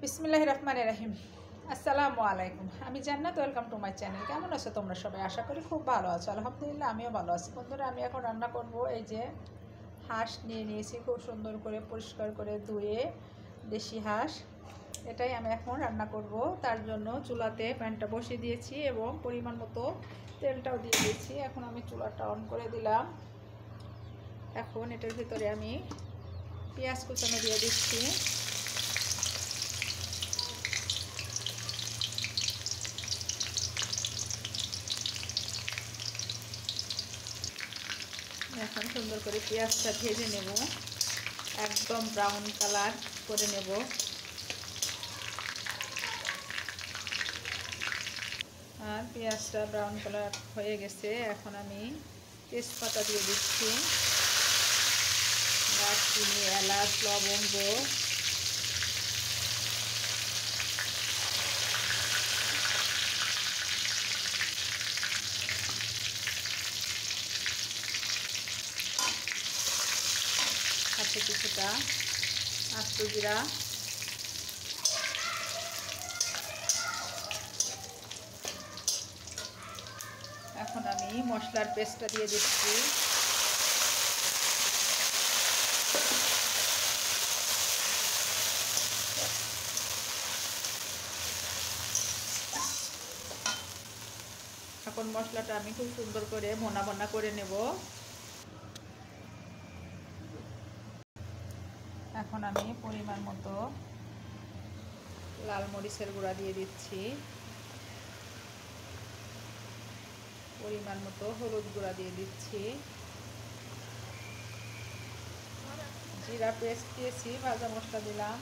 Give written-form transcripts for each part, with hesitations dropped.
বিসমিল্লাহির রহমানির রহিম। আসসালামু আলাইকুম। আমি জান্নাত, ওয়েলকাম টু মাই চ্যানেল। কেমন আছো তোমরা সবাই? আশা করি খুব ভালো আছো। আলহামদুলিল্লাহ আমিও ভালো আছি। বন্ধুরা, আমি এখন রান্না করব এই যে হাঁস নিয়ে নিয়েছি, খুব সুন্দর করে পরিষ্কার করে ধুয়ে, দেশি হাঁস। এটাই আমি এখন রান্না করব। তার জন্য চুলাতে প্যানটা বসিয়ে দিয়েছি এবং পরিমাণ মতো তেলটাও দিয়ে দিয়েছি। এখন আমি চুলাটা অন করে দিলাম। এখন এটার ভিতরে আমি পেঁয়াজ কুচানো দিয়ে দিচ্ছি। এখন সুন্দর করে পেঁয়াজটা ভেজে নেব, একদম ব্রাউন কালার করে নেব। আর পেঁয়াজটা ব্রাউন কালার হয়ে গেছে। এখন আমি তেজপাতা দিয়ে দিচ্ছি, দারচিনি, এলাচ, লবঙ্গ, সাথে কিছুটা আস্ত জিরা, এখন আমি মশলার পেস্টটা দিয়ে দিচ্ছি। এখন মশলাটা আমি খুব সুন্দর করে ভোনা ভোনা করে নেব। এখন আমি পরিমাণ মতো লাল মরিচের গুঁড়া দিয়ে দিচ্ছি, পরিমাণ মতো হলুদ গুঁড়া দিয়ে দিচ্ছি, জিরা পেস্ট দিয়েছি, ভাজা মশলা দিলাম,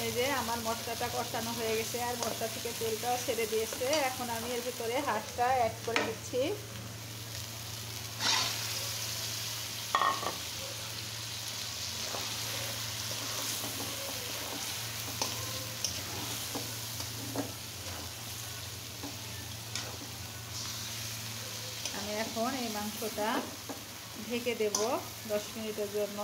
এই যে আমার মশলাটা কষানো হয়ে গেছে আর মশলা থেকে তেলটাও ছেড়ে দিয়েছে। এখন আমি এর ভিতরে হাঁসটা অ্যাড করে দিচ্ছি। আমি এখন এই মাংসটা ঢেকে দেব 10 মিনিটের জন্য।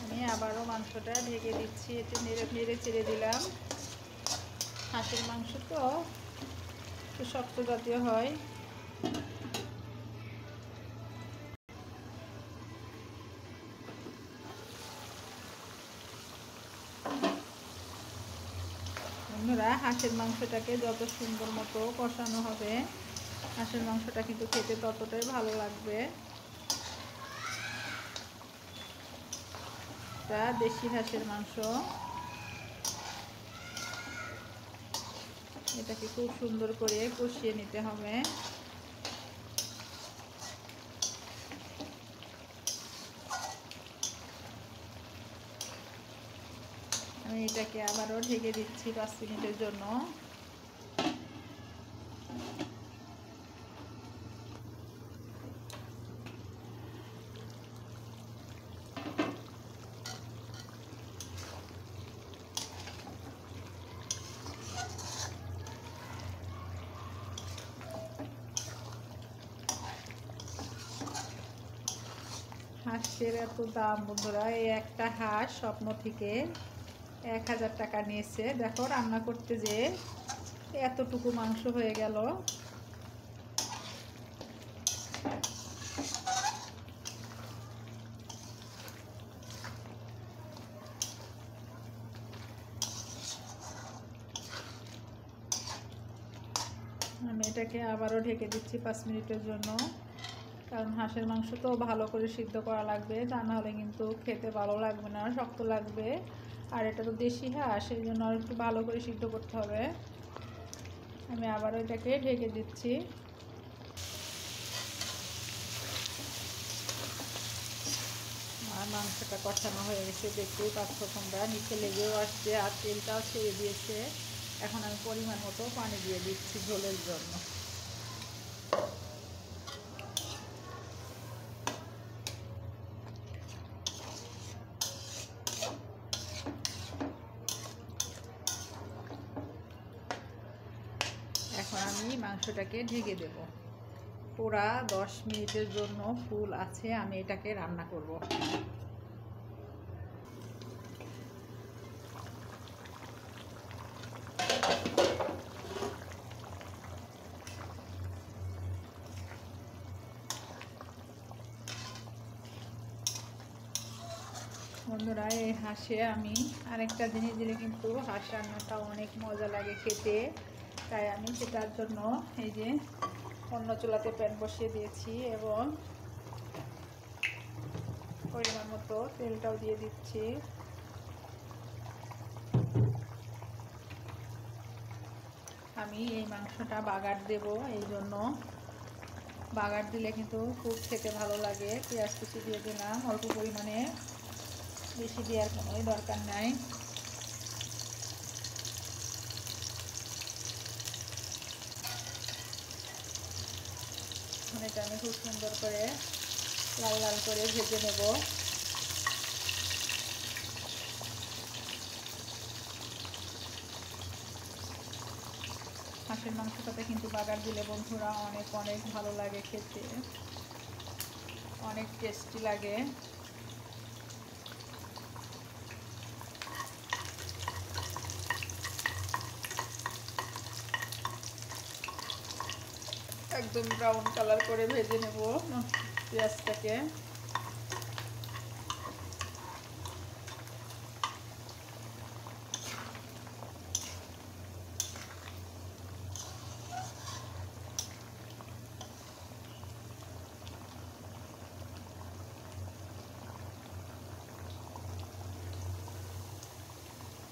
আমি আবারও মাংসটা ঢেকে দিচ্ছি, একটু নেড়ে চেড়ে দিলাম। হাঁসের মাংস তো একটু শক্ত জাতীয় হয়। বন্ধুরা, হাঁসের মাংসটাকে যত সুন্দর মতো কষানো হবে, হাঁসের মাংসটা কিন্তু খেতে ততটাই ভালো লাগবে। এটা দেশি হাঁসের মাংস, এটাকে খুব সুন্দর করে কষিয়ে নিতে হবে। আমি এটাকে আবারও ঢেকে দিচ্ছি 5 মিনিটের জন্য। হাঁসের এত দাম বন্ধুরা, এই একটা হাঁস স্বপ্ন থেকে 1000 টাকা নিয়েছে। দেখো রান্না করতে যে এতটুকু মাংস হয়ে গেল। আমি এটাকে আবারও ঢেকে দিচ্ছি 5 মিনিটের জন্য, কারণ হাঁসের মাংস তো ভালো করে সিদ্ধ করা লাগবে, তা নাহলে কিন্তু খেতে ভালো লাগবে না, শক্ত লাগবে। আর এটা তো দেশি হাঁস, সেই জন্য আর একটু ভালো করে সিদ্ধ করতে হবে। আমি আবারও এটাকে ঢেকে দিচ্ছি। আর মাংসটা কষানো হয়ে গেছে, দেখতেই পাচ্ছ তোমরা, নিচে লেগেও আসছে আর তেলটাও ছেড়ে দিয়েছে। এখন আমি পরিমাণ মতো পানি দিয়ে দিচ্ছি ঝোলের জন্য। এখন আমি মাংসটাকে ঢেকে দেব। পুরা 10 মিনিটের জন্য ফুল আছে আমি এটাকে রান্না করব। বন্ধুরা, এই হাঁসে আমি আরেকটা জিনিস দিলে কিন্তু হাঁস রান্নাটা অনেক মজা লাগে খেতে, তাই আমি সেটার জন্য এই যে অন্য চুলাতে প্যান বসিয়ে দিয়েছি এবং পরিমাণ মতো তেলটাও দিয়ে দিচ্ছি। আমি এই মাংসটা বাগার দেব, এই জন্য বাগার দিলে কিন্তু খুব খেতে ভালো লাগে। পেঁয়াজ কুচি দিয়ে দিলাম অল্প পরিমাণে, বেশি দেওয়ার কোনোই দরকার নাই। এটা আমি খুব সুন্দর করে লাল লাল করে ভেজে নেব। হাঁসের মাংসটাতে কিন্তু বাগার দিলে বন্ধুরা অনেক অনেক ভালো লাগে খেতে, অনেক টেস্টি লাগে। একদম ব্রাউন কালার করে ভেজে নেব পেঁয়াজটাকে।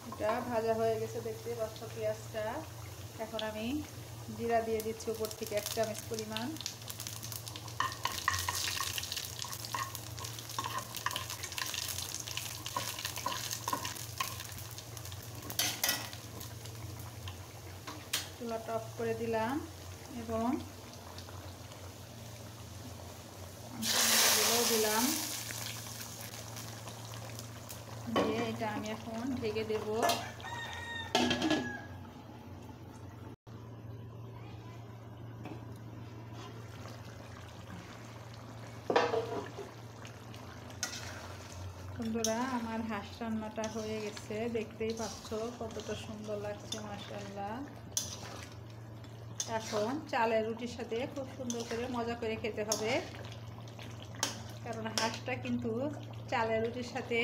এটা ভাজা হয়ে গেছে, দেখতে পাচ্ছ পেঁয়াজটা। এখন আমি জিরা দিয়ে দিচ্ছি উপর থেকে 1 চামচ পরিমাণ। চুলাটা অফ করে দিলাম এবং দিলাম দিয়ে এটা আমি এখন ঢেকে দেব। বন্ধুরা, আমার হাঁস রান্নাটা হয়ে গেছে, দেখতেই পাচ্ছ কতটা সুন্দর লাগছে, মাশাআল্লাহ। এখন চালের রুটির সাথে খুব সুন্দর করে মজা করে খেতে হবে, কারণ হাঁসটা কিন্তু চালের রুটির সাথে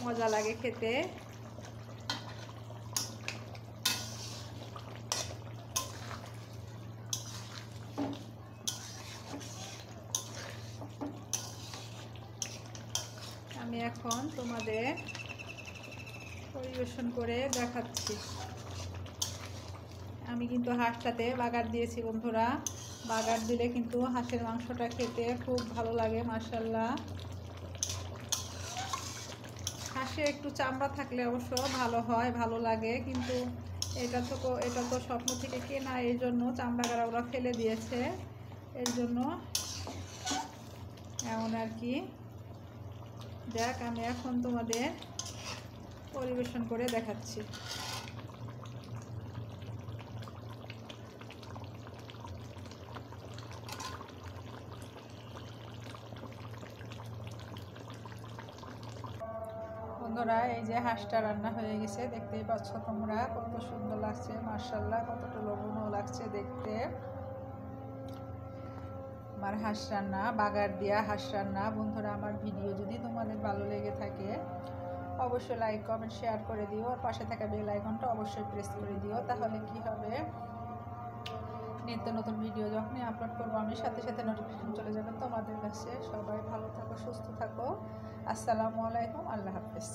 মজা লাগে খেতে। আমি এখন তোমাদের পরিবেশন করে দেখাচ্ছি। আমি কিন্তু হাঁসটাতে বাগার দিয়েছি বন্ধুরা। বাগার দিলে কিন্তু হাঁসের মাংসটা খেতে খুব ভালো লাগে, মাশাআল্লাহ। হাঁসে একটু চামড়া থাকলে অবশ্য ভালো হয়, ভালো লাগে, কিন্তু এটা তো স্বপ্ন থেকে কেনা, এই জন্য চামড়া ওরা ফেলে দিয়েছে, এর জন্য এমন আর কি। দেখ, আমি এখন তোমাদের পরিবেশন করে দেখাচ্ছি। বন্ধুরা, এই যে হাঁসটা রান্না হয়ে গেছে, দেখতেই পাচ্ছ তোমরা কত সুন্দর লাগছে, মাশাআল্লাহ, কতটা লোভনীয় লাগছে দেখতে। আমার হাঁস রান্না, বাগার দিয়া হাঁস রান্না। বন্ধুরা, আমার ভিডিও যদি তোমাদের ভালো লেগে থাকে অবশ্যই লাইক কমেন্ট শেয়ার করে দিও, আর পাশে থাকা বেল আইকনটা অবশ্যই প্রেস করে দিও। তাহলে কি হবে, নিত্য নতুন ভিডিও যখনই আপলোড করবো আমি সাথে সাথে নোটিফিকেশন চলে যাবে তোমাদের কাছে। সবাই ভালো থাকো, সুস্থ থাকো। আসসালামু আলাইকুম, আল্লাহ হাফেজ।